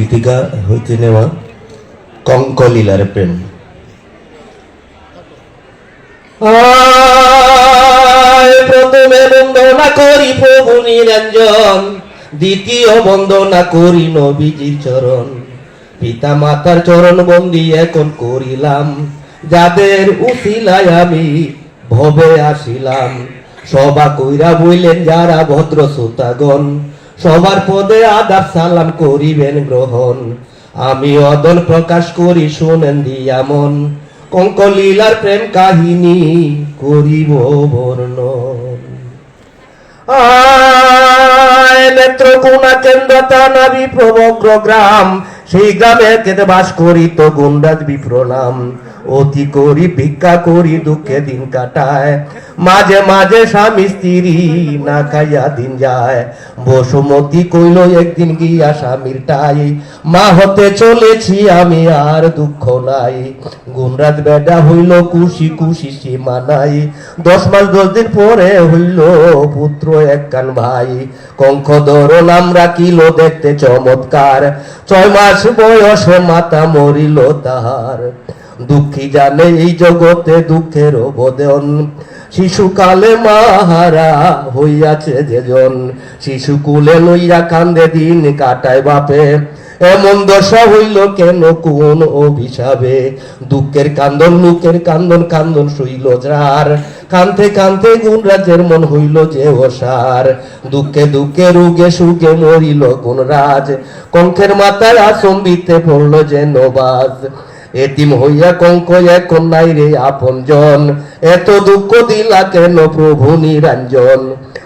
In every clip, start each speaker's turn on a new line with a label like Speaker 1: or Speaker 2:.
Speaker 1: গীতিকা হইতে নেওয়া কঙ্কলীলার প্রেম। প্রথমে বন্দনা করি প্রভু নিরঞ্জন, দ্বিতীয় বন্দনা করি নবীজির চরণ। পিতা মাতার চরণ বন্দি এখন করিলাম, যাদের উসিলায় আমি ভবে আসিলাম। সবা কইরা বইলেন যারা ভদ্র শ্রোতাগণ, সবার পদে আদাব সালাম করিবেন গ্রহণ। আমি অদল প্রকাশ করি শুনেন দিয়া মন, কঙ্কলীলার প্রেম কাহিনী করিব বর্ণন। নেত্রকোনা কেন্দ্র থানা বিপ্রবগ্র গ্রাম, সেই গ্রামে কেটে বাস করিত গুন্ডাজ বিপ্রনাম। অতি করি ভিক্ষা করি দুঃখে দিন কাটায়, মাঝে মাঝে স্বামী স্ত্রী না খাইয়া দিন যায়। বসুমতী কইল একদিন গিয়া স্বামীর টাই, মা হতে চলেছি আমি আর দুঃখ নাই। গুণরাজ বেডা হইল খুশি খুশি সীমা নাই, 10 মাস 10 দিন পরে হইল পুত্র একখান ভাই। কঙ্কধর নাম রাখিল দেখতে চমৎকার, 6 মাস বয়সে মাতা মরিল তাহার। দুঃখী জানে এই জগতে দুঃখের অবদান, শিশুকালে মাহারা হইয়াছে যেজন। শিশুকুলে লইয়া কান্দে দিন কাটায় বাপে, এমন দশা হইল কেন কোন অভিশাপে। দুঃখের কান্দন লোকের কান্দন কান্দন সইল যার, কানতে কানতে গুণরাজের মন হইল যে অসার। দুঃখে দুঃখে রোগে সুখে মরিল গুণরাজ, কঙ্কের মাথায় আসম্বিতে পড়ল যে নবাজ। এতিম হইয়া কঙ্ক এখন নাই রে আপনজন, এত দুঃখ দিলা কেন প্রভু নিরঞ্জন।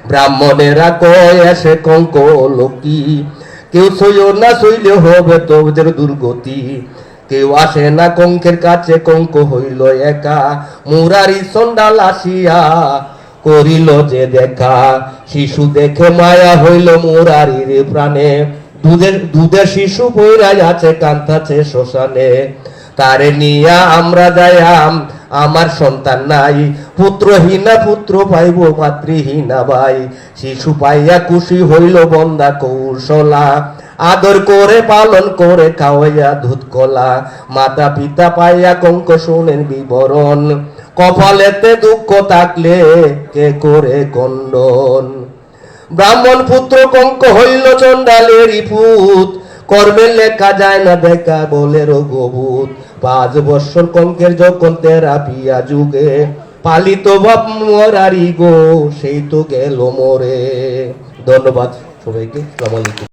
Speaker 1: ব্রাহ্মণেরা কয় এসে কঙ্ক লোকি, কেউ সইও না সইলে হবে তোদের দুর্গতি। কেউ আসে না কঙ্কের কাছে, কঙ্ক হইল একা। মুরারি সন্ডাল আসিয়া করিল যে দেখা, শিশু দেখে মায়া হইল মুরারির প্রাণে। দুধের শিশু বইরাই আছে কান্তাছে শ্মশানে। তারে নিয়া আমরা যাইয়াম, আমার সন্তান নাই, পুত্রহীনা পুত্র পাইব মাতৃহীনা ভাই। শিশু পাইয়া খুশি হইল বন্দা কৌশলা, আদর করে পালন করে খাওয়াইয়া দুধ কলা। মাতা পিতা পাইয়া কঙ্ক শুনেন বিবরণ, কপালেতে দুঃখ থাকলে কে করে খণ্ডন। ব্রাহ্মণ পুত্র কঙ্ক হইল চণ্ডালেরই পুত, কর্মের লেখা যায় না দেখা বলে রঘুভূত। 5 বৎসর কঙ্কের যখন তেরাপিয়া যুগে, পালিত বাপ মরারি গো সেই তো গেল মরে। ধন্যবাদ সবাইকে, আসসালামু আলাইকুম।